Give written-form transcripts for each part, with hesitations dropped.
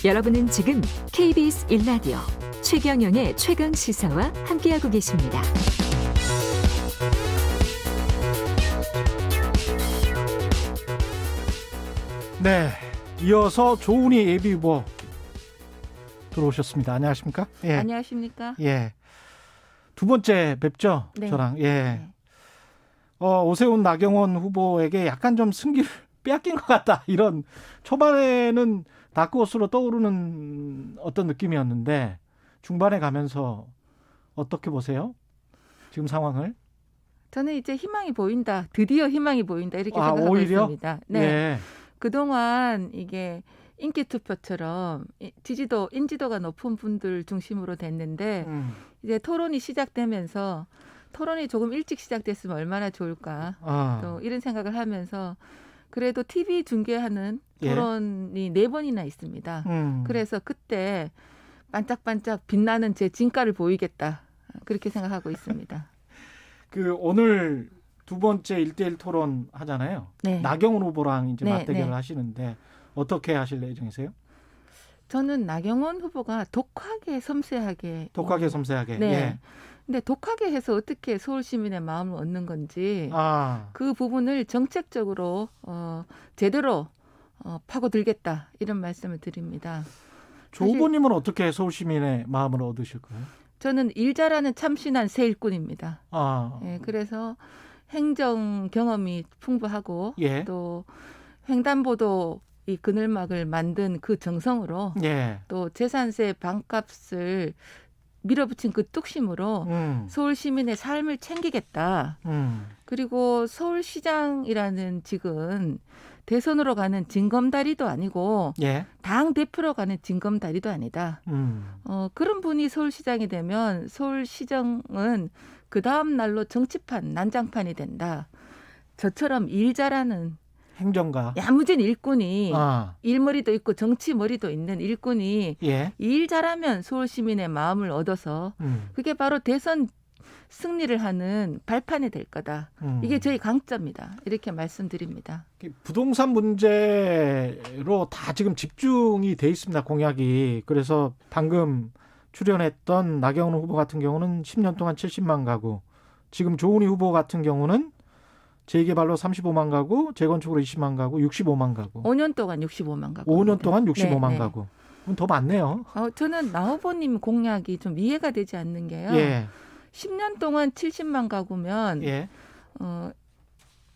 여러분은 지금 KBS 1라디오 최경영의 최강시사와 함께하고 계십니다. 네, 이어서 조은희 예비후보 들어오셨습니다. 안녕하십니까? 예. 안녕하십니까? 예. 두 번째 뵙죠? 네. 저랑. 예. 네. 오세훈 나경원 후보에게 약간 좀 승기를 빼앗긴 것 같다. 이런 초반에는 다크호스로 떠오르는 어떤 느낌이었는데 중반에 가면서 어떻게 보세요? 지금 상황을? 저는 이제 희망이 보인다. 드디어 희망이 보인다. 이렇게 생각하고 오히려? 있습니다. 네. 예. 그동안 이게 인기 투표처럼 인지도가 높은 분들 중심으로 됐는데 이제 토론이 시작되면서 토론이 조금 일찍 시작됐으면 얼마나 좋을까. 또 이런 생각을 하면서 그래도 TV 중계하는 토론이 4번이나 있습니다. 그래서 그때 반짝반짝 빛나는 제 진가를 보이겠다. 그렇게 생각하고 있습니다. 오늘 두 번째 1대1 토론 하잖아요. 네. 나경원 후보랑 이제 네, 맞대결을 네. 하시는데 어떻게 하실 예정이세요? 저는 나경원 후보가 독하게 섬세하게. 섬세하게. 네. 예. 근데 독하게 해서 어떻게 서울 시민의 마음을 얻는 건지 그 그 부분을 정책적으로 제대로 파고들겠다 이런 말씀을 드립니다. 조 후보님은 어떻게 서울 시민의 마음을 얻으실 거예요? 저는 일 잘하는 참신한 새 일꾼입니다. 예, 그래서 행정 경험이 풍부하고 예. 또 횡단보도 이 그늘막을 만든 그 정성으로 예. 또 재산세 반값을 밀어붙인 그 뚝심으로 서울 시민의 삶을 챙기겠다. 그리고 서울시장이라는 직은 대선으로 가는 징검다리도 아니고 예. 당 대표로 가는 징검다리도 아니다. 그런 분이 서울시장이 되면 서울시정은 그 다음 날로 정치판, 난장판이 된다. 저처럼 일 잘하는 행정가. 야무진 일꾼이 일머리도 있고 정치머리도 있는 일꾼이 예. 일 잘하면 서울 시민의 마음을 얻어서 그게 바로 대선 승리를 하는 발판이 될 거다. 이게 저희 강점이다. 이렇게 말씀드립니다. 부동산 문제로 다 지금 집중이 돼 있습니다. 공약이. 그래서 방금 출연했던 나경원 후보 같은 경우는 10년 동안 70만 가구. 지금 조은희 후보 같은 경우는 재개발로 35만 가구, 재건축으로 20만 가구, 65만 가구. 5년 동안 65만 가구. 5년 동안 65만 네, 가구. 그럼 더 많네요. 저는 나 후보님 공약이 좀 이해가 되지 않는 게요. 예. 10년 동안 70만 가구면 예.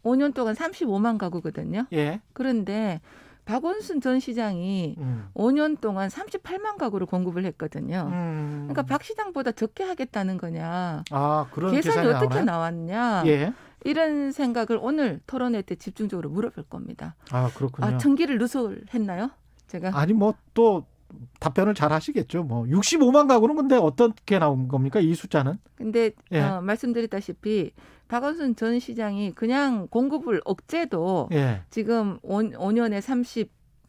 5년 동안 35만 가구거든요. 예. 그런데 박원순 전 시장이 5년 동안 38만 가구를 공급을 했거든요. 그러니까 박 시장보다 적게 하겠다는 거냐. 그런 계산이 계산이 어떻게 나오나요? 나왔냐. 예. 이런 생각을 오늘 토론회 때 집중적으로 물어볼 겁니다. 그렇군요. 청기를 누설했나요? 제가. 아니 또 답변을 잘 하시겠죠. 65만 가구는 근데 어떻게 나온 겁니까? 이 숫자는? 근데 예. 말씀드렸다시피 박원순 전 시장이 그냥 공급을 억제도 예. 지금 5년에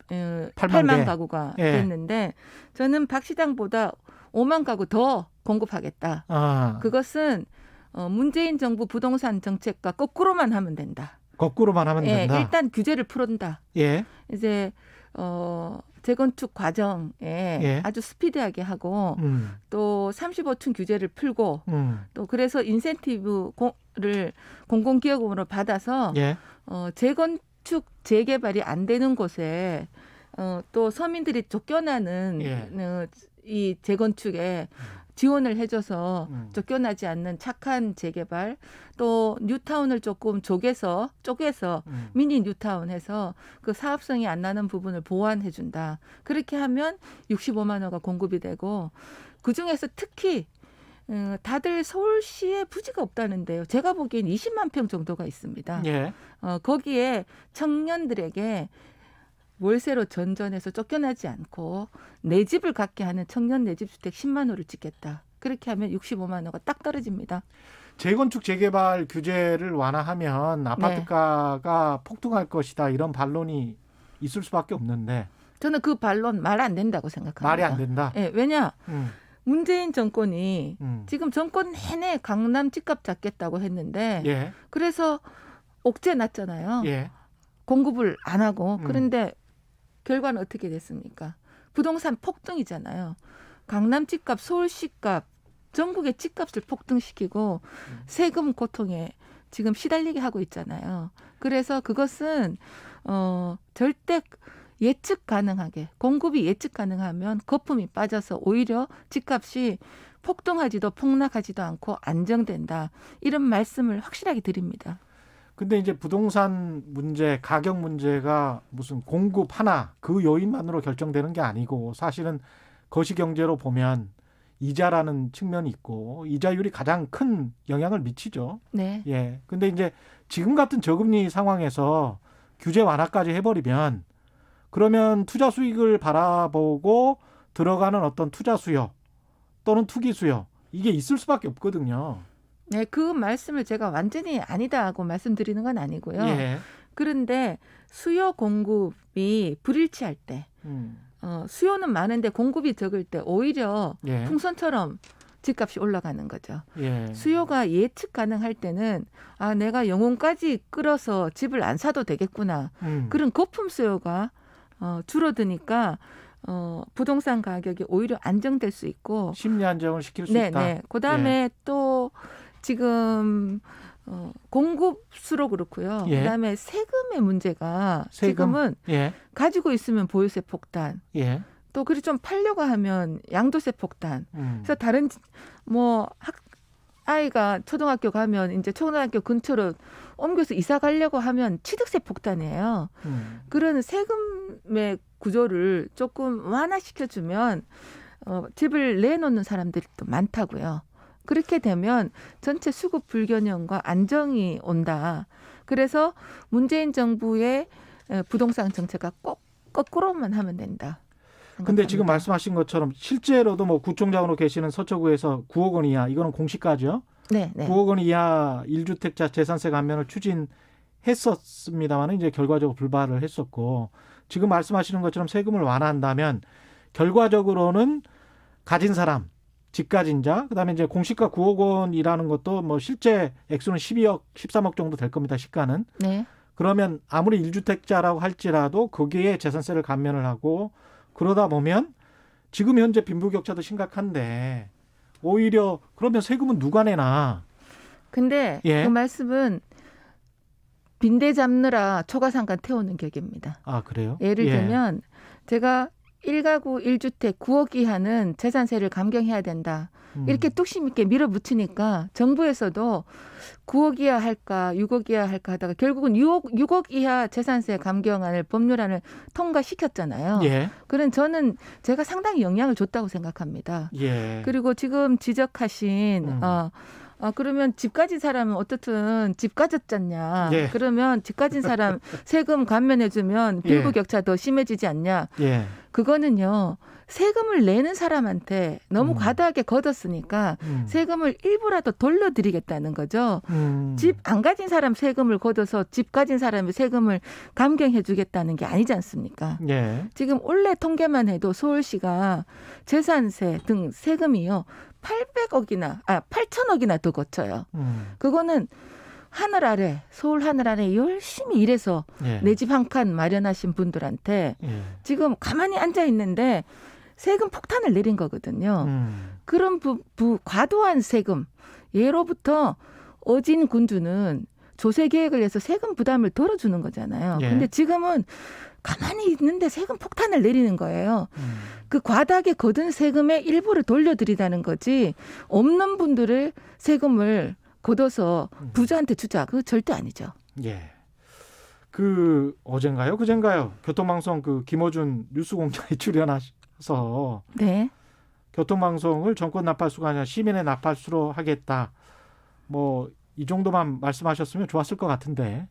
38만 가구가 예. 됐는데 저는 박 시장보다 5만 가구 더 공급하겠다. 그것은 문재인 정부 부동산 정책과 거꾸로만 하면 된다. 거꾸로만 하면 된다. 일단 규제를 풀었다. 예. 이제 재건축 과정에 아주 스피디하게 하고 또 35층 규제를 풀고 또 그래서 인센티브를 공공기여금으로 받아서 재건축 재개발이 안 되는 곳에 또 서민들이 쫓겨나는 이 재건축에 지원을 해줘서 쫓겨나지 않는 착한 재개발, 또 뉴타운을 조금 쪼개서 미니 뉴타운 해서 그 사업성이 안 나는 부분을 보완해준다. 그렇게 하면 65만 호가 공급이 되고 그중에서 특히 다들 서울시에 부지가 없다는데요. 제가 보기엔 20만 평 정도가 있습니다. 예. 거기에 청년들에게 월세로 전전해서 쫓겨나지 않고 내 집을 갖게 하는 청년 내집주택 10만 호를 짓겠다. 그렇게 하면 65만 호가 딱 떨어집니다. 재건축 재개발 규제를 완화하면 아파트가가 폭등할 것이다. 이런 반론이 있을 수밖에 없는데. 저는 그 반론 말 안 된다고 생각합니다. 말이 안 된다? 네, 왜냐? 문재인 정권이 지금 정권 내내 강남 집값 잡겠다고 했는데 그래서 옥죄 놨잖아요. 공급을 안 하고. 그런데 결과는 어떻게 됐습니까? 부동산 폭등이잖아요. 강남 집값, 서울 집값, 전국의 집값을 폭등시키고 세금 고통에 지금 시달리게 하고 있잖아요. 그래서 그것은 절대 예측 가능하게, 공급이 예측 가능하면 거품이 빠져서 오히려 집값이 폭등하지도 폭락하지도 않고 안정된다. 이런 말씀을 확실하게 드립니다. 근데 이제 부동산 문제, 가격 문제가 무슨 공급 하나 그 요인만으로 결정되는 게 아니고 사실은 거시경제로 보면 이자라는 측면이 있고 이자율이 가장 큰 영향을 미치죠. 네. 예. 근데 이제 지금 같은 저금리 상황에서 규제 완화까지 해버리면 그러면 투자 수익을 바라보고 들어가는 어떤 투자 수요 또는 투기 수요 이게 있을 수밖에 없거든요. 네, 그 말씀을 제가 완전히 아니다 하고 말씀드리는 건 아니고요. 예. 그런데 수요 공급이 불일치할 때 수요는 많은데 공급이 적을 때 오히려 예. 풍선처럼 집값이 올라가는 거죠. 예. 수요가 예측 가능할 때는 아 내가 영혼까지 끌어서 집을 안 사도 되겠구나. 그런 거품 수요가 줄어드니까 부동산 가격이 오히려 안정될 수 있고 심리 안정을 시킬 수 네, 있다. 네. 그다음에 또 지금 공급수로 그렇고요. 예. 그다음에 세금의 문제가 세금? 지금은 예. 가지고 있으면 보유세 폭탄, 예. 또 그리 좀 팔려고 하면 양도세 폭탄. 그래서 다른 아이가 초등학교 가면 이제 초등학교 근처로 옮겨서 이사 가려고 하면 취득세 폭탄이에요. 그런 세금의 구조를 조금 완화시켜주면 집을 내놓는 사람들이 또 많다고요. 그렇게 되면 전체 수급 불균형과 안정이 온다. 그래서 문재인 정부의 부동산 정책가 꼭 거꾸로만 하면 된다. 근데 지금 말씀하신 것처럼 실제로도 뭐 구청장으로 계시는 서초구에서 9억 원 이하 이거는 공시가죠. 네, 네. 9억 원 이하 1주택자 재산세 감면을 추진했었습니다만 이제 결과적으로 불발을 했었고 지금 말씀하시는 것처럼 세금을 완화한다면 결과적으로는 가진 사람 집가진자 그다음에 이제 공시가 9억 원이라는 것도 뭐 실제 액수는 12억, 13억 정도 될 겁니다. 시가는. 네. 그러면 아무리 1주택자라고 할지라도 거기에 재산세를 감면을 하고 그러다 보면 지금 현재 빈부격차도 심각한데 오히려 그러면 세금은 누가 내나? 근데 예. 그 말씀은 빈대 잡느라 초가상간 태우는 격입니다. 아, 그래요? 예를 예. 들면 제가 1가구 1주택 9억 이하는 재산세를 감경해야 된다. 이렇게 뚝심 있게 밀어붙이니까 정부에서도 9억 이하 할까 6억 이하 할까 하다가 결국은 6억 이하 재산세 감경안을 법률안을 통과시켰잖아요. 예. 그런 저는 제가 상당히 영향을 줬다고 생각합니다. 예. 그리고 지금 지적하신 그러면 집 가진 사람은 어떻든 집 가졌잖냐. 예. 그러면 집 가진 사람 세금 감면해주면 빈부격차 더 심해지지 않냐. 예. 그거는요. 세금을 내는 사람한테 너무 과다하게 걷었으니까 세금을 일부라도 돌려드리겠다는 거죠. 집 안 가진 사람 세금을 걷어서 집 가진 사람의 세금을 감경해 주겠다는 게 아니지 않습니까? 예. 지금 올해 통계만 해도 서울시가 재산세 등 세금이요. 8천억이나 더 거쳐요. 그거는 하늘 아래, 서울 하늘 아래 열심히 일해서 예. 내 집 한 칸 마련하신 분들한테 예. 지금 가만히 앉아 있는데 세금 폭탄을 내린 거거든요. 그런 과도한 세금, 예로부터 어진 군주는 조세 계획을 해서 세금 부담을 덜어주는 거잖아요. 예. 근데 지금은 가만히 있는데 세금 폭탄을 내리는 거예요. 그 과다하게 거둔 세금의 일부를 돌려드리다는 거지 없는 분들을 세금을 걷어서 부자한테 주자. 그거 절대 아니죠. 예. 그 어젠가요? 그젠가요? 교통방송 그 김어준 뉴스공장에 출연하셔서 네. 교통방송을 정권 나팔수가 아니라 시민의 나팔수로 하겠다. 뭐 이 정도만 말씀하셨으면 좋았을 것 같은데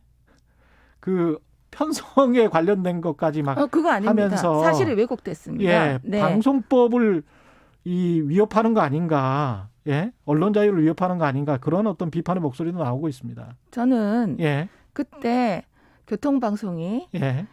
그 편성에 관련된 것까지 막 그거 아닙니다. 하면서 사실이 왜곡됐습니다. 예, 네. 방송법을 위협하는 거 아닌가? 예, 언론 자유를 위협하는 거 아닌가? 그런 어떤 비판의 목소리도 나오고 있습니다. 저는 예, 그때 교통방송이 예,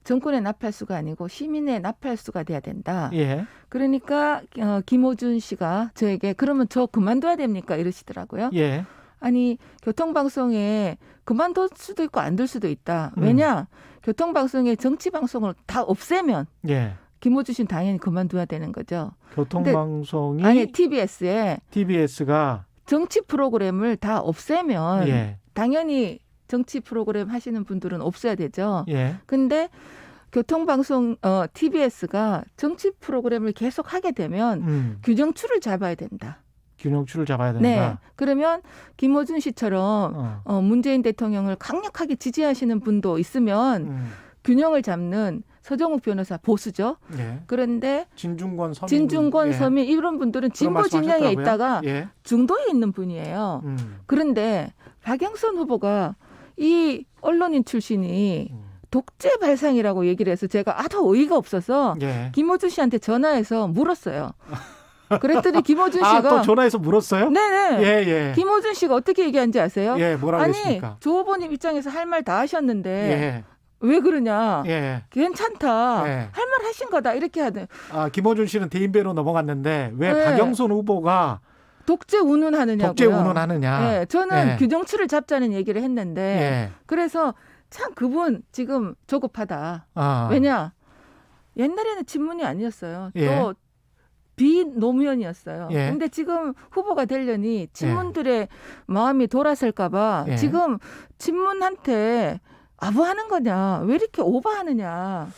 정권의 나팔수가 아니고 시민의 나팔수가 돼야 된다. 예, 그러니까 김호준 씨가 저에게 그러면 저 그만둬야 됩니까? 이러시더라고요. 예, 아니 교통방송에 그만둘 수도 있고 안 둘 수도 있다. 왜냐? 교통방송의 정치방송을 다 없애면 예. 김어준 씨는 당연히 그만둬야 되는 거죠. 교통방송이 아니 TBS에 TBS가 정치 프로그램을 다 없애면 예. 당연히 정치 프로그램 하시는 분들은 없어야 되죠. 예. 근데 교통방송 TBS가 정치 프로그램을 계속 하게 되면 균형추를 잡아야 된다. 균형추를 잡아야 된다. 네. 그러면 김어준 씨처럼 문재인 대통령을 강력하게 지지하시는 분도 있으면 균형을 잡는 서정욱 변호사 보수죠. 예. 그런데 진중권 진중권 서민 이런 분들은 진보 진영에 있다가 예. 중도에 있는 분이에요. 그런데 박영선 후보가 이 언론인 출신이 독재 발상이라고 얘기를 해서 제가 아주 어이가 없어서 예. 김어준 씨한테 전화해서 물었어요. 그랬더니 김어준 씨가 또 전화해서 물었어요? 네네. 예, 예. 김어준 씨가 어떻게 얘기한지 아세요? 예, 뭐라고 아니 했습니까? 조 후보님 입장에서 할 말 다 하셨는데 예. 왜 그러냐? 예. 괜찮다. 예. 할 말 하신 거다. 이렇게 하든. 김어준 씨는 대인배로 넘어갔는데 왜 네. 박영선 후보가 독재 운운하느냐고요. 독재 운운하느냐? 네, 저는 예. 규정추를 잡자는 얘기를 했는데 예. 그래서 참 그분 지금 조급하다. 아. 왜냐? 옛날에는 친문이 아니었어요. 예. 또 비노무현이었어요. 예. 근데 지금 후보가 되려니 친문들의 마음이 돌아설까 봐 예. 지금 친문한테 아부하는 거냐? 왜 이렇게 오버하느냐?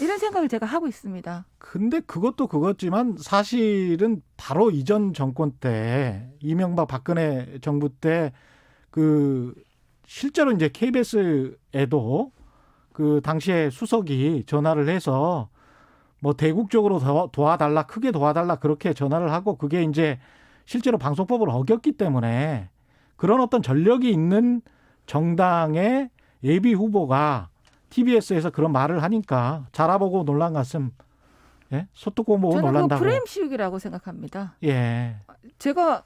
이런 생각을 제가 하고 있습니다. 근데 그것도 그거지만 사실은 바로 이전 정권 때 이명박 박근혜 정부 때 그 실제로 이제 KBS에도 그 당시에 수석이 전화를 해서 뭐 대국적으로 도와달라, 크게 도와달라 그렇게 전화를 하고 그게 이제 실제로 방송법을 어겼기 때문에 그런 어떤 전력이 있는 정당의 예비 후보가 TBS에서 그런 말을 하니까 자라보고 놀란 가슴, 예? 소뚜껑 보고 저는 놀란다고. 그 프레임 씌우기라고 생각합니다. 예. 제가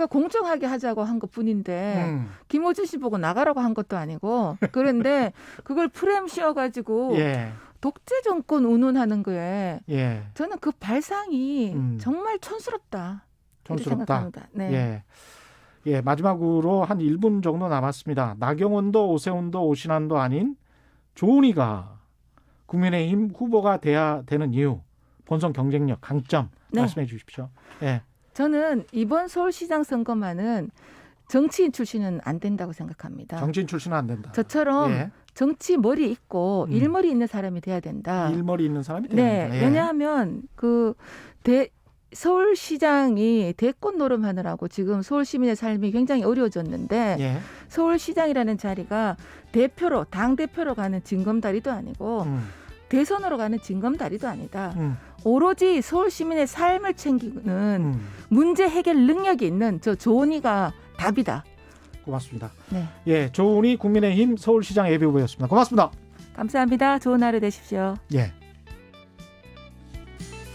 공정하게 하자고 한 것뿐인데 김어준 씨 보고 나가라고 한 것도 아니고 그런데 그걸 프레임 씌워가지고 예. 독재 정권 운운하는 거에 예. 저는 그 발상이 정말 촌스럽다. 이렇게 촌스럽다. 생각합니다. 네. 예. 예, 마지막으로 한 1분 정도 남았습니다. 나경원도 오세훈도 오신환도 아닌 조은희가 국민의힘 후보가 돼야 되는 이유, 본선 경쟁력, 강점 네. 말씀해 주십시오. 예. 저는 이번 서울시장 선거만은 정치인 출신은 안 된다고 생각합니다. 정치인 출신은 안 된다. 저처럼 예. 정치 머리 있고 일머리 있는 사람이 돼야 된다. 일머리 있는 사람이 돼야 네, 된다. 예. 왜냐하면 서울시장이 대권 노름하느라고 지금 서울 시민의 삶이 굉장히 어려워졌는데 예. 서울시장이라는 자리가 당 대표로 가는 징검다리도 아니고 대선으로 가는 징검다리도 아니다. 오로지 서울 시민의 삶을 챙기는 문제 해결 능력이 있는 저 조은희가 답이다. 고맙습니다. 네. 예, 조은희 국민의힘 서울시장 예비후보였습니다. 고맙습니다. 감사합니다. 좋은 하루 되십시오. 예.